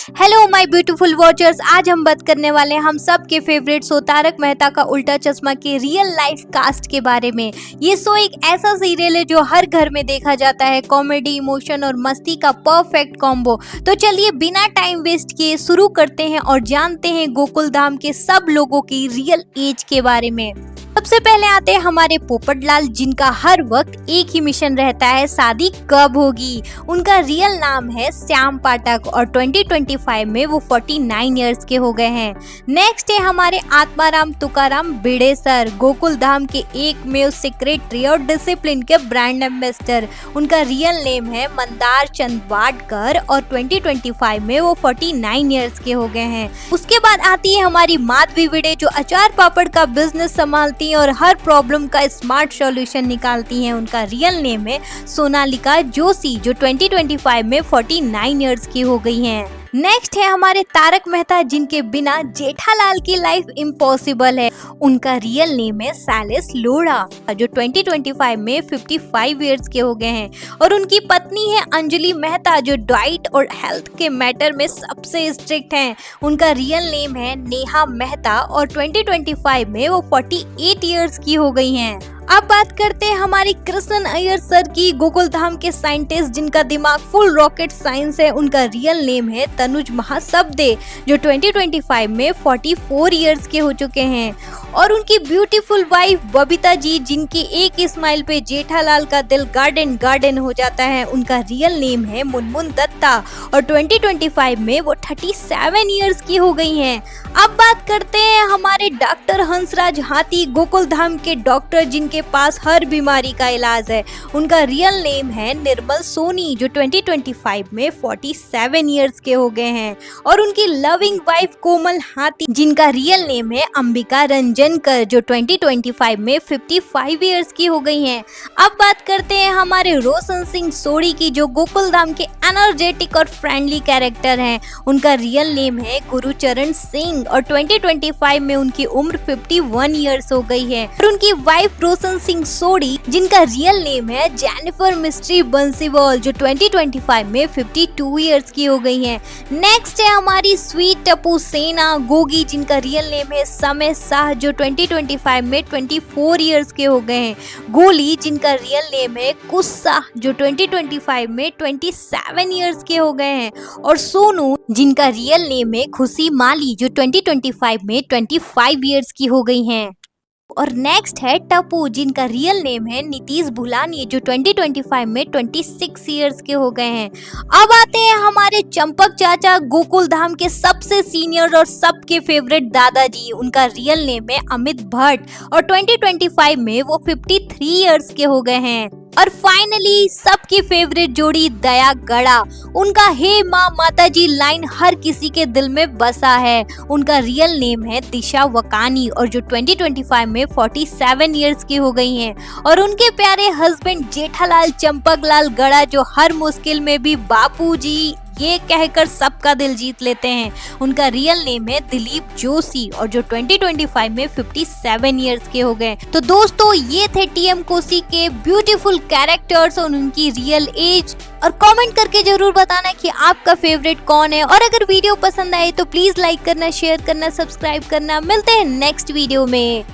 Hello my beautiful watchers, आज हम बात करने वाले हैं हम सब के फेवरेट शो तारक मेहता का उल्टा चश्मा के रियल लाइफ कास्ट के बारे में। ये शो एक ऐसा सीरियल है जो हर घर में देखा जाता है। कॉमेडी, इमोशन और मस्ती का परफेक्ट कॉम्बो। तो चलिए बिना टाइम वेस्ट किए शुरू करते हैं और जानते हैं गोकुल धाम के सब लोगों की रियल एज के बारे में। सबसे पहले आते हैं हमारे पोपटलाल, जिनका हर वक्त एक ही मिशन रहता है, शादी कब होगी। उनका रियल नाम है श्याम पाठक और 2025 में वो 49 इयर्स के हो गए हैं। नेक्स्ट है हमारे आत्माराम तुकाराम भिड़े सर, गोकुल धाम के एकमेव सेक्रेटरी और डिसिप्लिन के ब्रांड एम्बेसडर। उनका रियल नेम है मंदार चंद वाडकर और 2025 में वो 49 इयर्स के हो गए हैं। उसके बाद आती है हमारी माधवी भिड़े, जो अचार पापड़ का बिजनेस संभालती और हर प्रॉब्लम का स्मार्ट सॉल्यूशन निकालती हैं। उनका रियल नेम है सोनालिका जोशी, जो 2025 में 49 इयर्स की हो गई हैं। नेक्स्ट है हमारे तारक मेहता, जिनके बिना जेठालाल की लाइफ इम्पॉसिबल है। उनका रियल नेम है शैलेश लोढ़ा, जो 2025 में 55 इयर्स के हो गए हैं। और उनकी पत्नी है अंजलि मेहता, जो डाइट और हेल्थ के मैटर में सबसे स्ट्रिक्ट हैं। उनका रियल नेम है नेहा मेहता और 2025 में वो 48 इयर्स की हो गई हैं। अब बात करते हैं हमारी कृष्णन अय्यर सर की, गोकुल धाम के साइंटिस्ट जिनका दिमाग फुल रॉकेट साइंस है। उनका रियल नेम है तनुज महासबदे, जो 2025 में 44 इयर्स के हो चुके हैं। और उनकी ब्यूटीफुल वाइफ बबीता जी, जिनकी एक स्माइल पे जेठालाल का दिल गार्डन गार्डन हो जाता है। उनका रियल नेम है मुनमुन दत्ता और 2025 में वो 37 इयर्स की हो गई हैं। अब बात करते हैं हमारे डॉक्टर हंसराज हाथी, गोकुल धाम के डॉक्टर जिनके पास हर बीमारी का इलाज है। उनका रियल नेम है निर्मल सोनी, जो 2025 में 47 इयर्स के हो गए हैं। और उनकी लविंग वाइफ कोमल हाथी, जिनका रियल नेम है अंबिका रंजनकर, जो 2025 में 55 इयर्स की हो गई हैं। अब बात करते हैं हमारे रोशन सिंह सोढ़ी की, जो गोकुल धाम के एनर्जेटिक और फ्रेंडली कैरेक्टर हैं। उनका रियल नेम है गुरुचरण सिंह और 2025 में उनकी उम्र 51 इयर्स हो गई है। और उनकी वाइफ रोशन सिंह सोढ़ी, जिनका रियल नेम है जेनिफर मिस्ट्री बंसीवाल, जो 2025 में 52 इयर्स की हो गई हैं। नेक्स्ट है हमारी स्वीट टप्पू सेना गोगी, जिनका रियल नेम है समय शाह, जो 2025 में 24 इयर्स के हो गए हैं। गोली, जिनका रियल नेम है कुस्सा, जो 2025 में 27 इयर्स के हो गए हैं। और सोनू, जिनका रियल नेम है खुशी माली, जो 2025 में 25 इयर्स की हो गई हैं। और नेक्स्ट है टप्पू, जिनका रियल नेम है नीतीश भुलानी, जो 2025 में 26 इयर्स के हो गए हैं। अब आते हैं हमारे चंपक चाचा, गोकुल धाम के सबसे सीनियर और सबके फेवरेट दादाजी। उनका रियल नेम है अमित भट्ट और 2025 में वो 53 इयर्स के हो गए हैं। और फाइनली सबकी फेवरेट जोड़ी दया गड़ा, उनका हे माँ माताजी लाइन हर किसी के दिल में बसा है। उनका रियल नेम है दिशा वकानी और जो 2025 में 47 इयर्स की हो गई हैं। और उनके प्यारे हस्बैंड जेठालाल चंपकलाल गड़ा, जो हर मुश्किल में भी बापूजी ये कहकर सबका दिल जीत लेते हैं। उनका रियल नेम है दिलीप जोशी और जो 2025 में 57 इयर्स के हो गए। तो दोस्तों, ये थे टीएम कोसी के ब्यूटीफुल कैरेक्टर्स और उनकी रियल एज। और कमेंट करके जरूर बताना कि आपका फेवरेट कौन है। और अगर वीडियो पसंद आए तो प्लीज लाइक करना, शेयर करना, सब्सक्राइब करना। मिलते हैं नेक्स्ट वीडियो में।